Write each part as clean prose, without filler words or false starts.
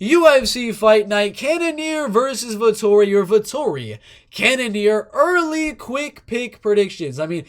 UFC Fight Night, Cannonier versus Vettori, or Vettori. Cannonier, early quick pick predictions. I mean,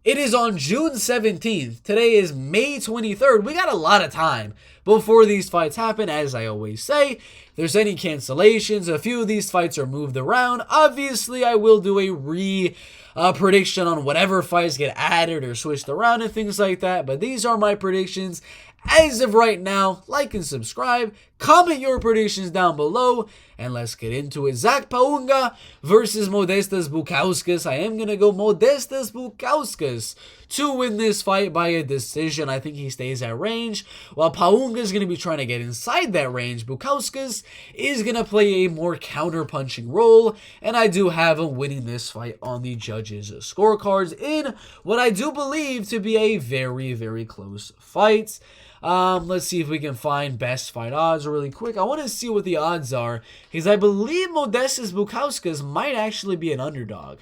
it is on June 17th. Today is May 23rd. We got a lot of time before these fights happen. As I always say, if there's any cancellations, a few of these fights are moved around. Obviously, I will do a prediction on whatever fights get added or switched around and things like that. But these are my predictions as of right now. Like and subscribe. Comment your predictions down below. And let's get into it. Zach Paunga versus Modestas Bukauskas. I am going to go Modestas Bukauskas to win this fight by a decision. I think he stays at range. While Paunga is going to be trying to get inside that range, Bukauskas is going to play a more counter-punching role. And I do have him winning this fight on the judges' scorecards in what I do believe to be a very, very close fight. Let's see if we can find best fight odds really quick. I want to see what the odds are, because I believe Modestas Bukauskas might actually be an underdog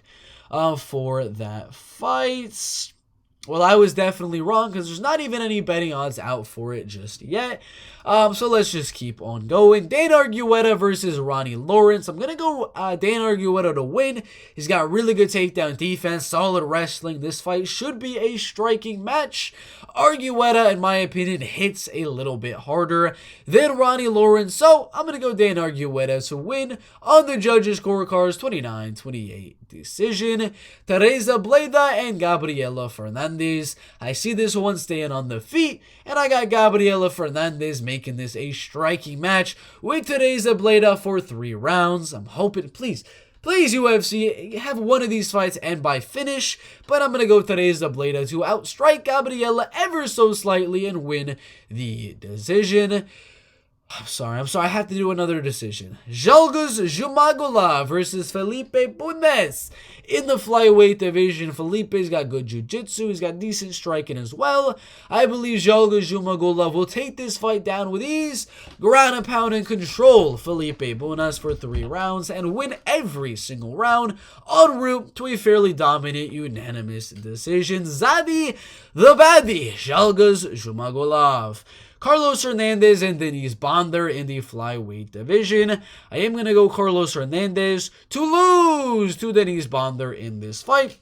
for that fight. Well, I was definitely wrong, because there's not even any betting odds out for it just yet. So let's just keep on going. Dan Argueta versus Ronnie Lawrence. I'm going to go Dan Argueta to win. He's got really good takedown defense, solid wrestling. This fight should be a striking match. Argueta, in my opinion, hits a little bit harder than Ronnie Lawrence. So I'm going to go Dan Argueta to win on the judges' scorecards, 29-28 decision. Teresa Bleda and Gabriela Fernandez. I see this one staying on the feet, and I got Gabriela Fernandez making this a striking match with Teresa Bleda for 3 rounds. I'm hoping, please UFC, have one of these fights end by finish, but I'm going to go Teresa Bleda to outstrike Gabriela ever so slightly and win the decision. I'm sorry, I have to do another decision. Zhalgas Zhumagula versus Felipe Bunes. In the flyweight division, Felipe's got good jiu-jitsu, he's got decent striking as well. I believe Zhalgas Zhumagula will take this fight down with ease, ground and pound and control Felipe Bunes for 3 rounds and win every single round en route to a fairly dominant unanimous decision. Zadie the Baddie, Zhalgas Zhumagulov. Carlos Hernandez and Denise Bonder in the flyweight division. I am going to go Carlos Hernandez to lose to Denise Bonder in this fight.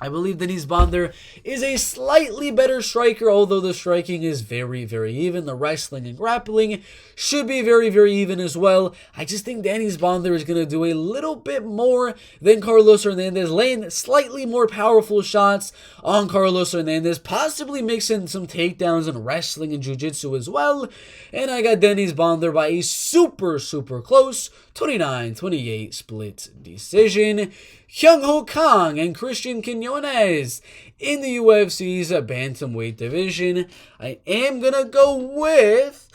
I believe Denise Bonder is a slightly better striker, although the striking is very, very even. The wrestling and grappling should be very, very even as well. I just think Denise Bonder is going to do a little bit more than Carlos Hernandez, laying slightly more powerful shots on Carlos Hernandez, possibly mixing some takedowns and wrestling and jiu-jitsu as well. And I got Denise Bonder by a super, super close 29-28 split decision. Kyung-Ho Kang and Christian Quinones in the UFC's Bantamweight division. I am going to go with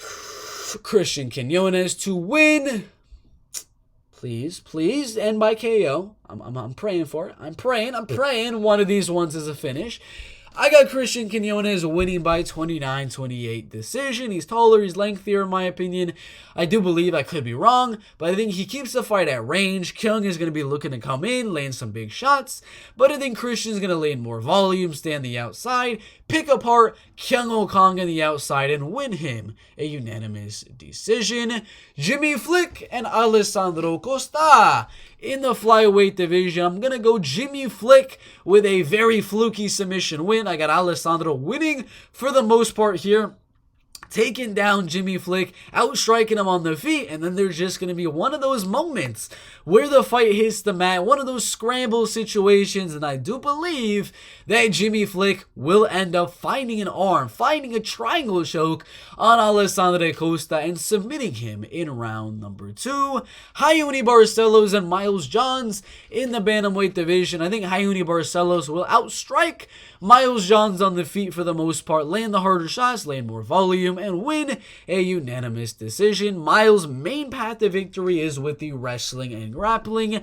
Christian Quinones to win. Please end by KO. I'm praying for it. I'm praying one of these ones is a finish. I got Christian Quinones winning by 29-28 decision. He's taller, he's lengthier in my opinion. I do believe, I could be wrong, but I think he keeps the fight at range. Kyung is going to be looking to come in, land some big shots, but I think Christian's going to land more volume, stay on the outside, pick apart Kyung-Ho Kang on the outside, and win him a unanimous decision. Jimmy Flick and Alessandro Costa in the flyweight division. I'm going to go Jimmy Flick with a very fluky submission win. I got Alessandro winning for the most part here, taking down Jimmy Flick, outstriking him on the feet, and then there's just going to be one of those moments where the fight hits the mat, one of those scramble situations, and I do believe that Jimmy Flick will end up finding an arm, finding a triangle choke on Alessandro Costa and submitting him in round number 2. Raoni Barcelos and Miles Johns in the Bantamweight division. I think Raoni Barcelos will outstrike Miles Johns on the feet for the most part, land the harder shots, land more volume, and win a unanimous decision. Miles' main path to victory is with the wrestling and grappling.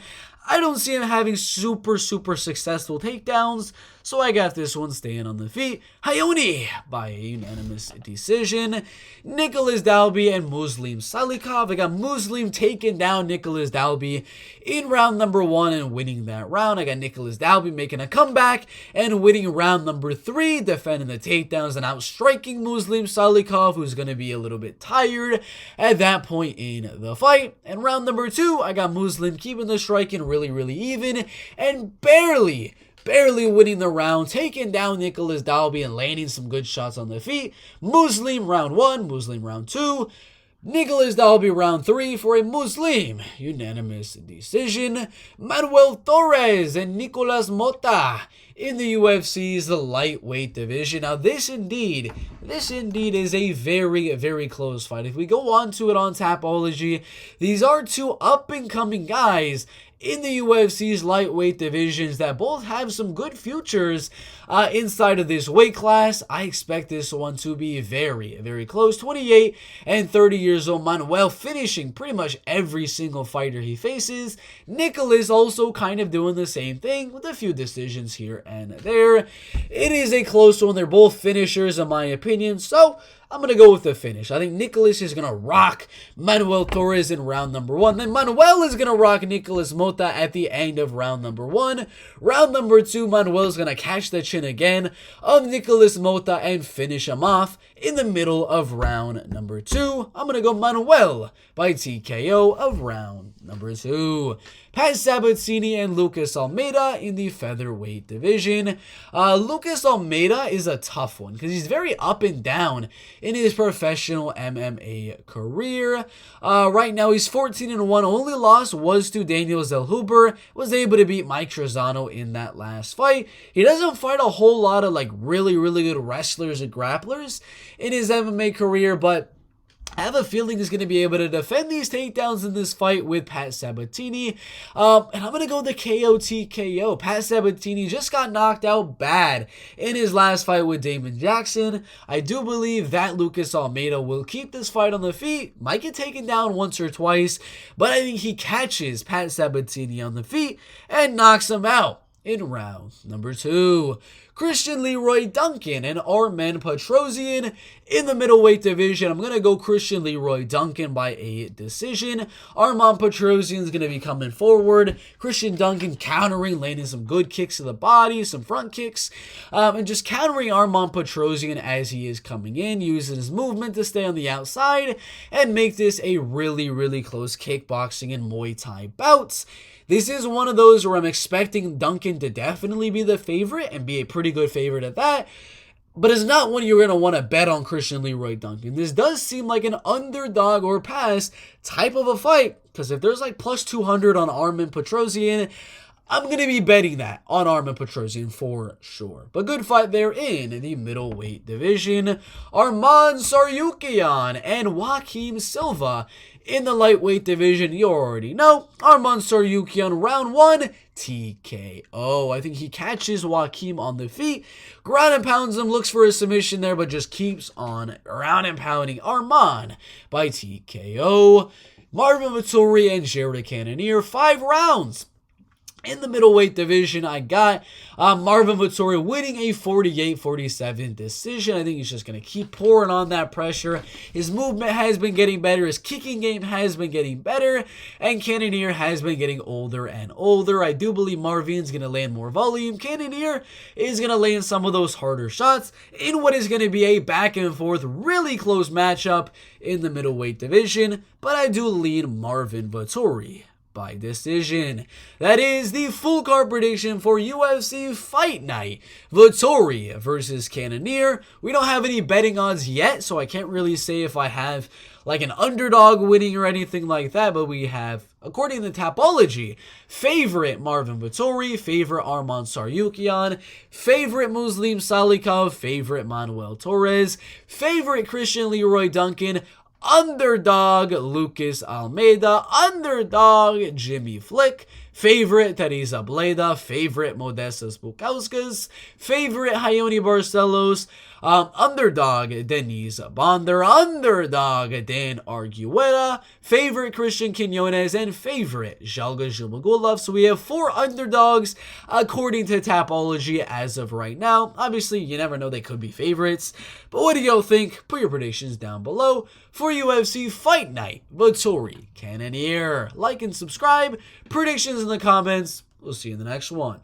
I don't see him having super successful takedowns, so I got this one staying on the feet. Hayoni by a unanimous decision. Nicholas Dalby and Muslim Salikov. I got Muslim taking down Nicholas Dalby in round number 1 and winning that round. I got Nicholas Dalby making a comeback and winning round number 3, defending the takedowns and outstriking Muslim Salikov, who's going to be a little bit tired at that point in the fight. And round number 2, I got Muslim keeping the striking really even and barely winning the round, taking down Nicholas Dalby and landing some good shots on the feet. Muslim round 1, Muslim round 2, Nicholas Dalby round 3 for a Muslim unanimous decision. Manuel Torres and Nicolas Mota in the UFC's lightweight division. Now this indeed is a very close fight. If we go on to it on Tapology, these are two up-and-coming guys in the UFC's lightweight divisions that both have some good futures inside of this weight class. I expect this one to be very close. 28 and 30 years old Manuel finishing pretty much every single fighter he faces. Nicholas also kind of doing the same thing with a few decisions here and there. It is a close one. They're both finishers in my opinion, so I'm going to go with the finish. I think Nicholas is going to rock Manuel Torres in round number 1. Then Manuel is going to rock Nicolas Mota at the end of round number 1. Round number 2, Manuel is going to catch the chin again of Nicolas Mota and finish him off in the middle of round number 2. I'm going to go Manuel by TKO of round number 2. Pat Sabatini and Lucas Almeida in the featherweight division. Lucas Almeida is a tough one because he's very up and down in his professional MMA career. Right now he's 14-1. Only loss was to Daniel Zellhuber. Was able to beat Mike Trezano in that last fight. He doesn't fight a whole lot of really good wrestlers and grapplers in his MMA career, but I have a feeling he's going to be able to defend these takedowns in this fight with Pat Sabatini. And I'm going to go the KO TKO. Pat Sabatini just got knocked out bad in his last fight with Damon Jackson. I do believe that Lucas Almeida will keep this fight on the feet. Might get taken down once or twice, but I think he catches Pat Sabatini on the feet and knocks him out in round number 2. Christian Leroy Duncan and Armen Petrosyan in the middleweight division. I'm going to go Christian Leroy Duncan by a decision. Armen Petrosyan is going to be coming forward. Christian Duncan countering, landing some good kicks to the body, some front kicks, and just countering Armen Petrosyan as he is coming in, using his movement to stay on the outside and make this a really close kickboxing and Muay Thai bouts. This is one of those where I'm expecting Duncan to definitely be the favorite and be a pretty good favorite at that. But it's not one you're going to want to bet on Christian Leroy Duncan. This does seem like an underdog or pass type of a fight. Because if there's plus 200 on Armen Petrosyan, I'm going to be betting that on Armen Petrosyan for sure. But good fight there in the middleweight division. Arman Tsarukyan and Joaquim Silva in the lightweight division. You already know. Arman Tsarukyan, round 1, TKO. I think he catches Joaquim on the feet, ground and pounds him, looks for a submission there, but just keeps on ground and pounding Arman by TKO. Marvin Vettori and Jared Cannonier, 5 rounds. In the middleweight division, I got Marvin Vettori winning a 48-47 decision. I think he's just going to keep pouring on that pressure. His movement has been getting better. His kicking game has been getting better. And Cannonier has been getting older and older. I do believe Marvin's going to land more volume. Cannonier is going to land some of those harder shots in what is going to be a back and forth, really close matchup in the middleweight division. But I do lean Marvin Vettori by decision. That is the full card prediction for UFC Fight Night. Vettori versus Cannonier. We don't have any betting odds yet, so I can't really say if I have an underdog winning or anything like that, but we have, according to Tapology, favorite Marvin Vettori, favorite Arman Tsarukyan, favorite Muslim Salikov, favorite Manuel Torres, favorite Christian Leroy Duncan, underdog Lucas Almeida, underdog Jimmy Flick, favorite Teresa Bleda, favorite Modestas Bukauskas, favorite Hayoni Barcelos, Underdog, Denise Bonder. Underdog, Dan Argueta. Favorite, Christian Quinones. And favorite, Zhalga Zhumagulov. So we have 4 underdogs according to Tapology as of right now. Obviously, you never know, they could be favorites. But what do y'all think? Put your predictions down below for UFC Fight Night. Vettori, Cannonier. Like and subscribe. Predictions in the comments. We'll see you in the next one.